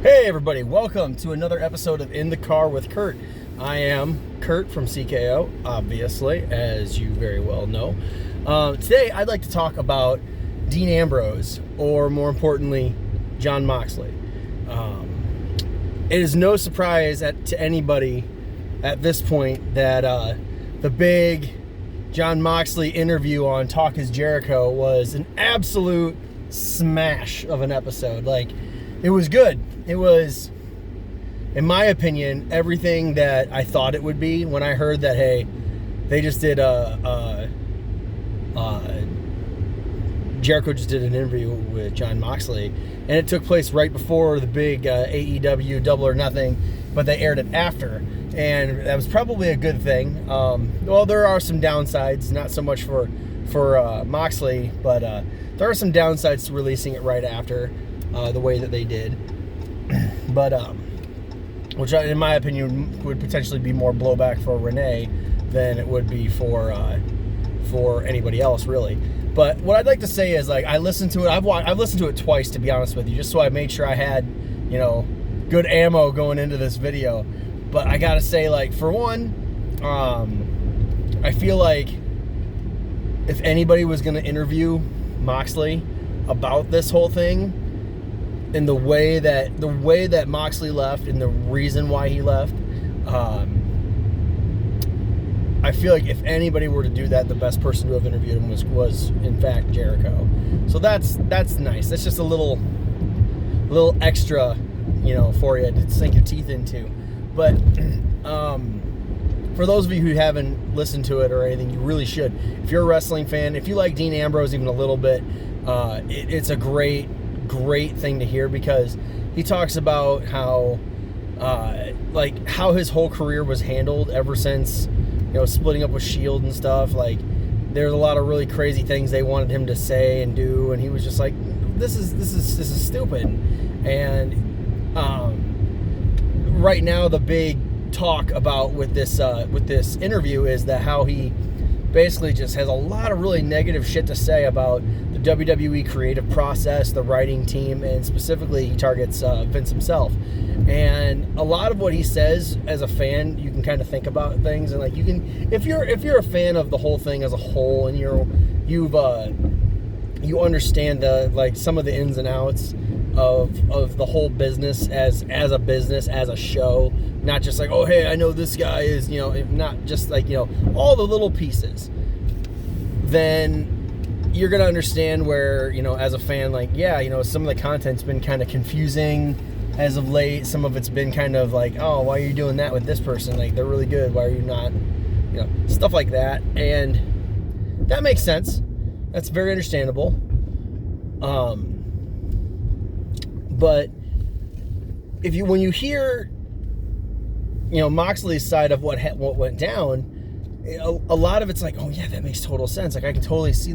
Hey everybody, welcome to another episode of In the Car with Kurt. I am Kurt from CKO, obviously, as you very well know. Today I'd like to talk about Dean Ambrose, or more importantly, Jon Moxley. It is no surprise to anybody at this point that the big Jon Moxley interview on Talk is Jericho was an absolute smash of an episode. It was good. It was, in my opinion, everything that I thought it would be when I heard that, hey, they just did Jericho just did an interview with Jon Moxley, and it took place right before the big AEW Double or Nothing, but they aired it after, and that was probably a good thing. Well, there are some downsides, not so much for Moxley, but there are some downsides to releasing it right after the way that they did. But which in my opinion would potentially be more blowback for Renee than it would be for anybody else, really. But what I'd like to say is, I listened to it. I've listened to it twice, to be honest with you, just so I made sure I had, good ammo going into this video. But I gotta say, for one, I feel like if anybody was gonna interview Moxley about this whole thing, and the way that Moxley left and the reason why he left, I feel like if anybody were to do that, the best person to have interviewed him was in fact Jericho. So that's nice. That's just a little extra, for you to sink your teeth into. But for those of you who haven't listened to it or anything, you really should. If you're a wrestling fan, if you like Dean Ambrose even a little bit, it's a great thing to hear, because he talks about how how his whole career was handled ever since splitting up with Shield and stuff. There's a lot of really crazy things they wanted him to say and do, and he was just like, this is stupid. And right now the big talk about with this interview is that how he basically just has a lot of really negative shit to say about the WWE creative process, the writing team, and specifically he targets Vince himself. And a lot of what he says, as a fan, you can kind of think about things, and you can, if you're a fan of the whole thing as a whole, and you understand the some of the ins and outs of the whole business as a business, as a show, not just oh, hey, I know this guy is, not just all the little pieces, then you're going to understand where, as a fan, some of the content's been kind of confusing as of late. Some of it's been kind of oh, why are you doing that with this person? They're really good. Why are you not? Stuff like that. And that makes sense. That's very understandable. But when you hear, Moxley's side of what went down, a lot of it's oh yeah, that makes total sense. I can totally see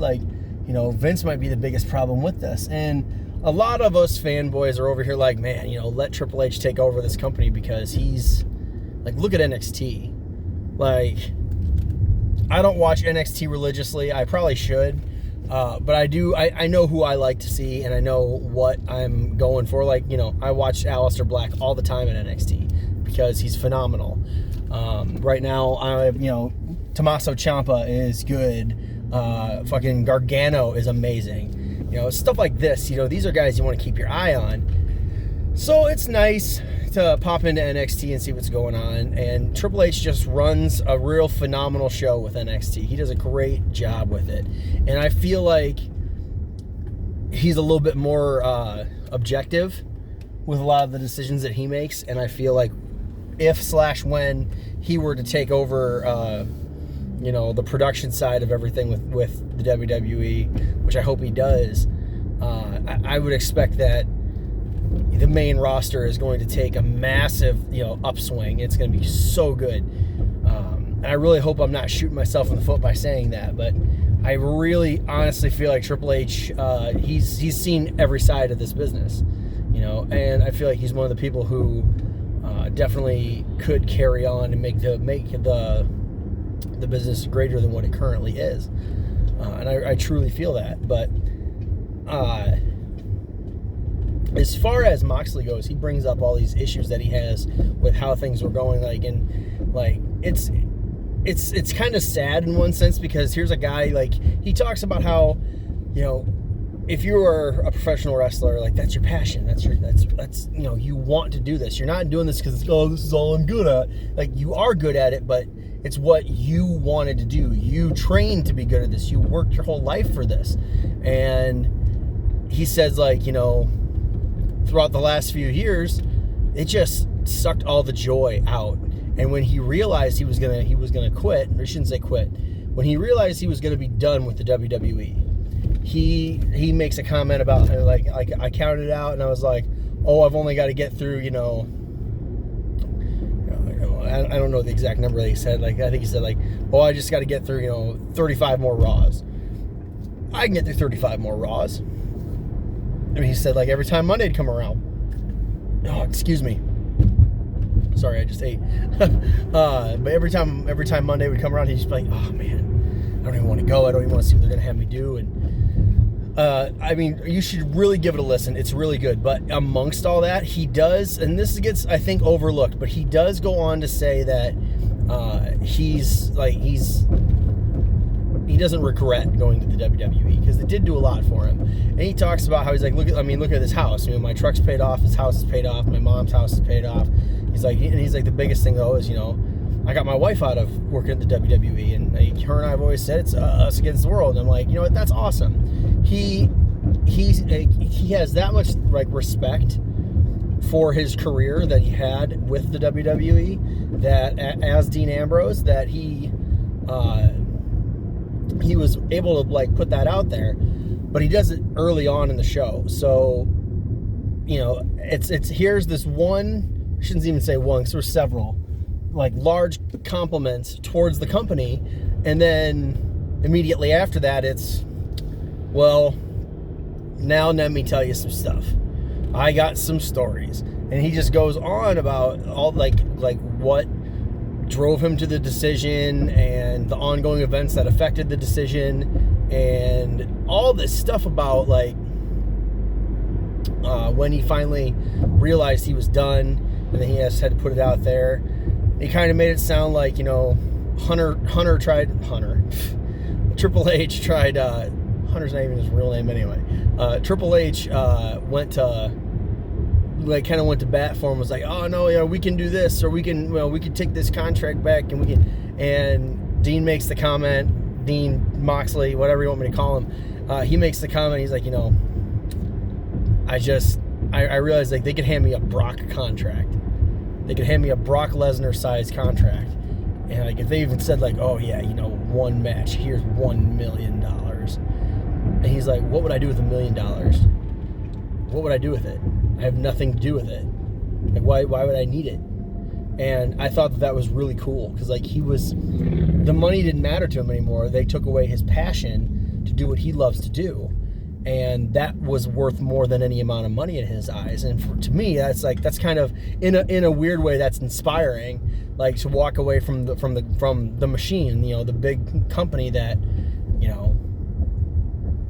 Vince might be the biggest problem with this. And a lot of us fanboys are over here man, let Triple H take over this company, because he's look at NXT. I don't watch NXT religiously. I probably should. But I do. I know who I like to see, and I know what I'm going for. I watch Aleister Black all the time in NXT because he's phenomenal. Right now, Tommaso Ciampa is good. Fucking Gargano is amazing. Stuff like this. These are guys you want to keep your eye on. So it's nice to pop into NXT and see what's going on. And Triple H just runs a real phenomenal show with NXT. He does a great job with it. And I feel like he's a little bit more objective with a lot of the decisions that he makes. And I feel like if/when he were to take over the production side of everything with the WWE, which I hope he does, I would expect that the main roster is going to take a massive, upswing. It's going to be so good. And I really hope I'm not shooting myself in the foot by saying that, but I really honestly feel like Triple H, he's seen every side of this business, and I feel like he's one of the people who definitely could carry on and make the business greater than what it currently is. And I truly feel that. But as far as Moxley goes, he brings up all these issues that he has with how things were going. It's kind of sad in one sense, because here's a guy, he talks about how, if you are a professional wrestler, that's your passion. That's you want to do this. You're not doing this because this is all I'm good at. You are good at it, but it's what you wanted to do. You trained to be good at this. You worked your whole life for this. And he says, throughout the last few years, it just sucked all the joy out. And when he realized he was gonna quit, or I shouldn't say quit, when he realized he was gonna be done with the WWE, he makes a comment about, I counted it out and I was like, oh, I've only got to get through, I don't know the exact number that he said. I think he said oh, I just got to get through, 35 more Raws. I can get through 35 more Raws. He said every time Monday'd come around. Oh, excuse me. Sorry, I just ate. But every time Monday would come around, he'd just be oh man, I don't even want to go. I don't even want to see what they're gonna have me do. And you should really give it a listen. It's really good. But amongst all that, he does, and this gets, I think, overlooked, but he does go on to say that he doesn't regret going to the WWE because it did do a lot for him. And he talks about how he's look at this house. My truck's paid off, his house is paid off, my mom's house is paid off. He's the biggest thing though is, I got my wife out of working at the WWE, and her and I have always said it's us against the world. And I'm you know what? That's awesome. He has that much respect for his career that he had with the WWE, that as Dean Ambrose, that he was able to put that out there, but he does it early on in the show. So it's here's this one. I shouldn't even say one, because there's several large compliments towards the company, and then immediately after that it's, well, now let me tell you some stuff. I got some stories, and he just goes on about all what drove him to the decision and the ongoing events that affected the decision, and all this stuff about when he finally realized he was done, and then he had to put it out there. He kind of made it sound like, Triple H tried, Hunter's not even his real name anyway. Triple H went to bat for him, was oh no, we can do this, or we can take this contract back, and we can. And Dean makes the comment, Dean Moxley, whatever you want me to call him, he makes the comment. He's I realized they could hand me a Brock contract. They could hand me a Brock Lesnar size contract, and if they even said oh yeah, one match, here's $1 million, and he's what would I do with $1 million? What would I do with it? I have nothing to do with it. Why would I need it? And I thought that was really cool, because the money didn't matter to him anymore. They took away his passion to do what he loves to do, and that was worth more than any amount of money in his eyes. And to me, that's kind of in a weird way, that's inspiring, to walk away from the machine, the big company that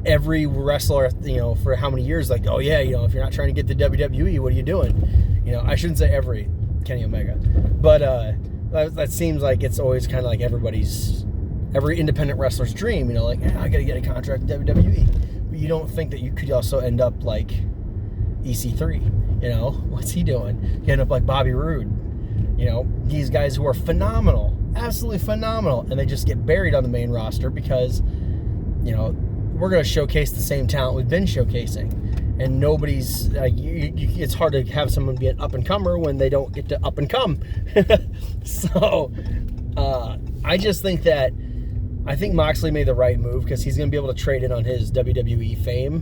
every wrestler, for how many years, oh yeah, if you're not trying to get the WWE, what are you doing? I shouldn't say every Kenny Omega, but that seems like it's always kind of every independent wrestler's dream, I gotta get a contract with WWE. You don't think that you could also end up like EC3, what's he doing? You end up like Bobby Roode, these guys who are phenomenal, absolutely phenomenal, and they just get buried on the main roster because, we're going to showcase the same talent we've been showcasing, and nobody's, it's hard to have someone be an up-and-comer when they don't get to up-and-come. So, I just think that, I think Moxley made the right move, because he's going to be able to trade in on his WWE fame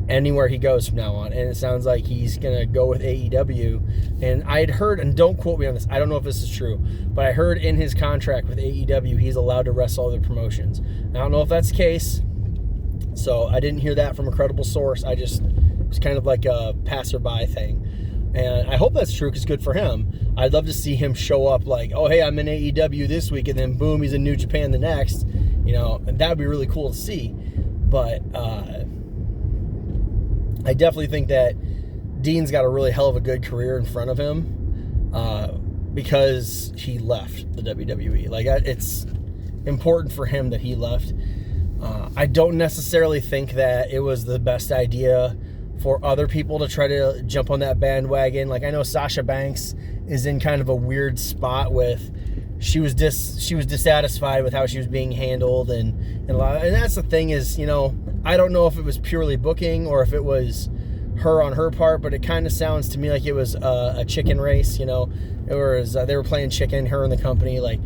anywhere he goes from now on. And it sounds like he's going to go with AEW. And I had heard, and don't quote me on this, I don't know if this is true, but I heard in his contract with AEW, he's allowed to wrestle other promotions. I don't know if that's the case, so I didn't hear that from a credible source. It was kind of like a passerby thing. And I hope that's true, because good for him. I'd love to see him show up oh, hey, I'm in AEW this week, and then boom, he's in New Japan the next. And that would be really cool to see. But I definitely think that Dean's got a really hell of a good career in front of him because he left the WWE. Like, it's important for him that he left. I don't necessarily think that it was the best idea for other people to try to jump on that bandwagon. Like, I know Sasha Banks is in kind of a weird spot with she was dissatisfied with how she was being handled, and that's the thing is, you know, I don't know if it was purely booking or if it was her on her part, but it kind of sounds to me like it was a chicken race, you know. It was they were playing chicken, her and the company. Like,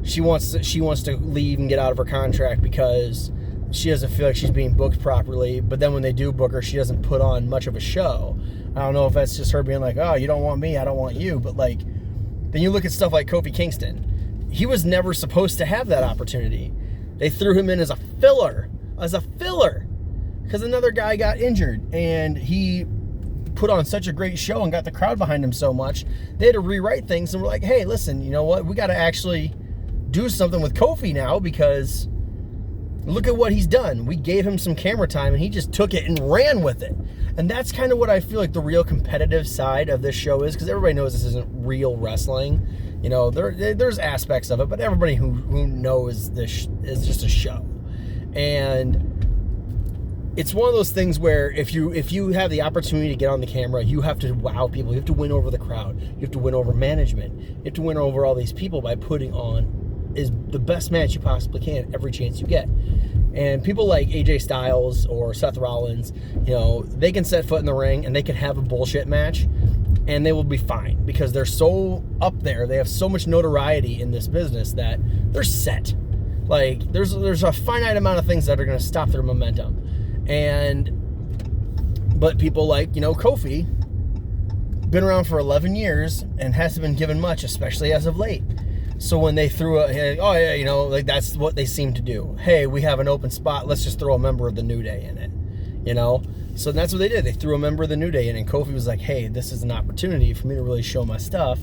she wants to leave and get out of her contract because she doesn't feel like she's being booked properly, but then when they do book her, she doesn't put on much of a show. I don't know if that's just her being like, oh, you don't want me, I don't want you. But, like, then you look at stuff like Kofi Kingston. He was never supposed to have that opportunity. They threw him in as a filler, because another guy got injured, and he put on such a great show and got the crowd behind him so much, they had to rewrite things, and we're like, hey, listen, you know what? We got to actually do something with Kofi now, because look at what he's done. We gave him some camera time, and he just took it and ran with it. And that's kind of what I feel like the real competitive side of this show is, because everybody knows this isn't real wrestling. You know, there's aspects of it, but everybody who knows this is just a show. And it's one of those things where if you have the opportunity to get on the camera, you have to wow people. You have to win over the crowd. You have to win over management. You have to win over all these people by putting on the best match you possibly can every chance you get. And people like AJ Styles or Seth Rollins, you know, they can set foot in the ring and they can have a bullshit match and they will be fine because they're so up there. They have so much notoriety in this business that they're set. Like, there's a finite amount of things that are going to stop their momentum. But people like, you know, Kofi, been around for 11 years and hasn't been given much, especially as of late. So when they threw oh yeah, you know, like that's what they seem to do. Hey, we have an open spot. Let's just throw a member of the New Day in it, you know? So that's what they did. They threw a member of the New Day in, and Kofi was like, hey, this is an opportunity for me to really show my stuff.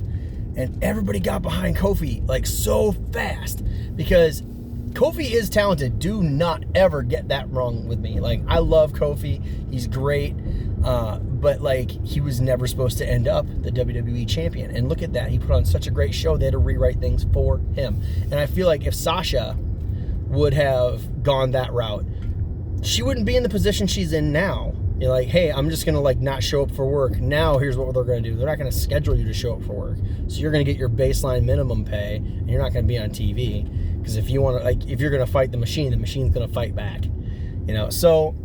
And everybody got behind Kofi like so fast because Kofi is talented. Do not ever get that wrong with me. Like, I love Kofi. He's great. But, like, he was never supposed to end up the WWE champion. And look at that. He put on such a great show. They had to rewrite things for him. And I feel like if Sasha would have gone that route, she wouldn't be in the position she's in now. You're like, hey, I'm just going to, like, not show up for work. Now here's what they're going to do. They're not going to schedule you to show up for work. So you're going to get your baseline minimum pay, and you're not going to be on TV. Because if you want to, like, if you're going to fight the machine's going to fight back. You know, so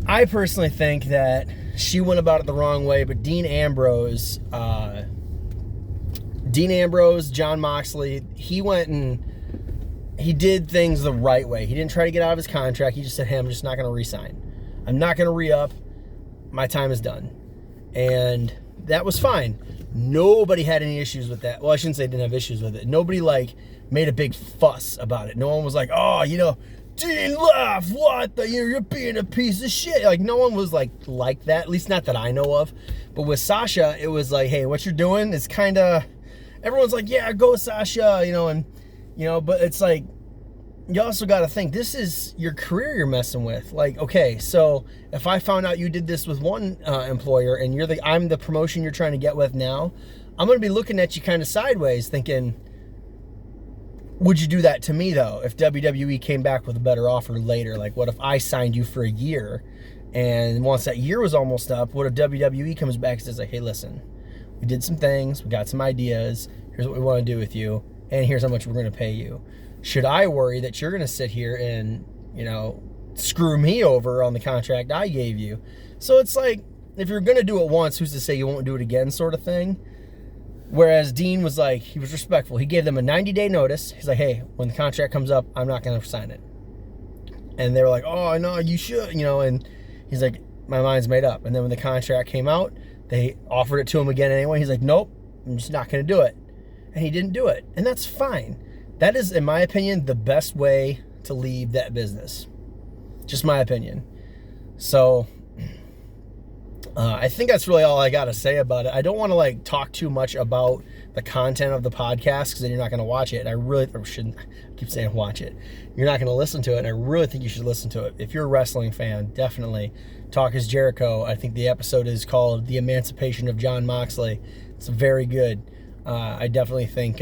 I personally think that she went about it the wrong way, but Dean Ambrose, Jon Moxley, he went and he did things the right way. He didn't try to get out of his contract. He just said, hey, I'm just not going to re-sign. I'm not going to re-up. My time is done. And that was fine. Nobody had any issues with that. Well, I shouldn't say didn't have issues with it. Nobody, like, made a big fuss about it. No one was like, oh, you know, Dean left, what the, you're being a piece of shit. Like, no one was like that, at least not that I know of. But with Sasha, it was like, hey, what you're doing is kind of, everyone's like, yeah, go Sasha, you know, and, you know, but it's like, you also got to think, this is your career you're messing with. Like, okay, so if I found out you did this with one employer and I'm the promotion you're trying to get with now, I'm going to be looking at you kind of sideways thinking, would you do that to me, though, if WWE came back with a better offer later? Like, what if I signed you for a year, and once that year was almost up, what if WWE comes back and says, like, hey, listen, we did some things, we got some ideas, here's what we want to do with you, and here's how much we're going to pay you. Should I worry that you're going to sit here and, you know, screw me over on the contract I gave you? So it's like, if you're going to do it once, who's to say you won't do it again, sort of thing? Whereas Dean was like, he was respectful. He gave them a 90-day notice. He's like, hey, when the contract comes up, I'm not going to sign it. And they were like, oh, no, you should, you know, and he's like, my mind's made up. And then when the contract came out, they offered it to him again anyway. He's like, nope, I'm just not going to do it. And he didn't do it. And that's fine. That is, in my opinion, the best way to leave that business. Just my opinion. So I think that's really all I got to say about it. I don't want to like talk too much about the content of the podcast because then you're not going to watch it. And I really shouldn't. I keep saying watch it. You're not going to listen to it. And I really think you should listen to it. If you're a wrestling fan, definitely Talk is Jericho. I think the episode is called The Emancipation of Jon Moxley. It's very good. I definitely think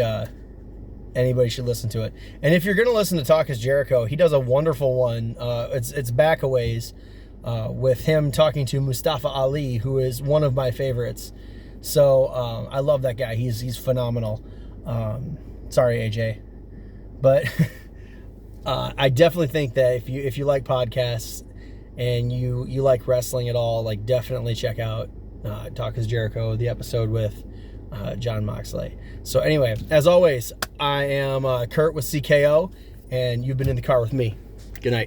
anybody should listen to it. And if you're going to listen to Talk is Jericho, he does a wonderful one. It's back a ways. With him talking to Mustafa Ali, who is one of my favorites. So I love that guy. He's phenomenal. Sorry, AJ, but I definitely think that if you like podcasts and you like wrestling at all, like definitely check out Talk is Jericho, the episode with Jon Moxley. So anyway, as always, I am Kurt with CKO, and you've been in the car with me. Good night.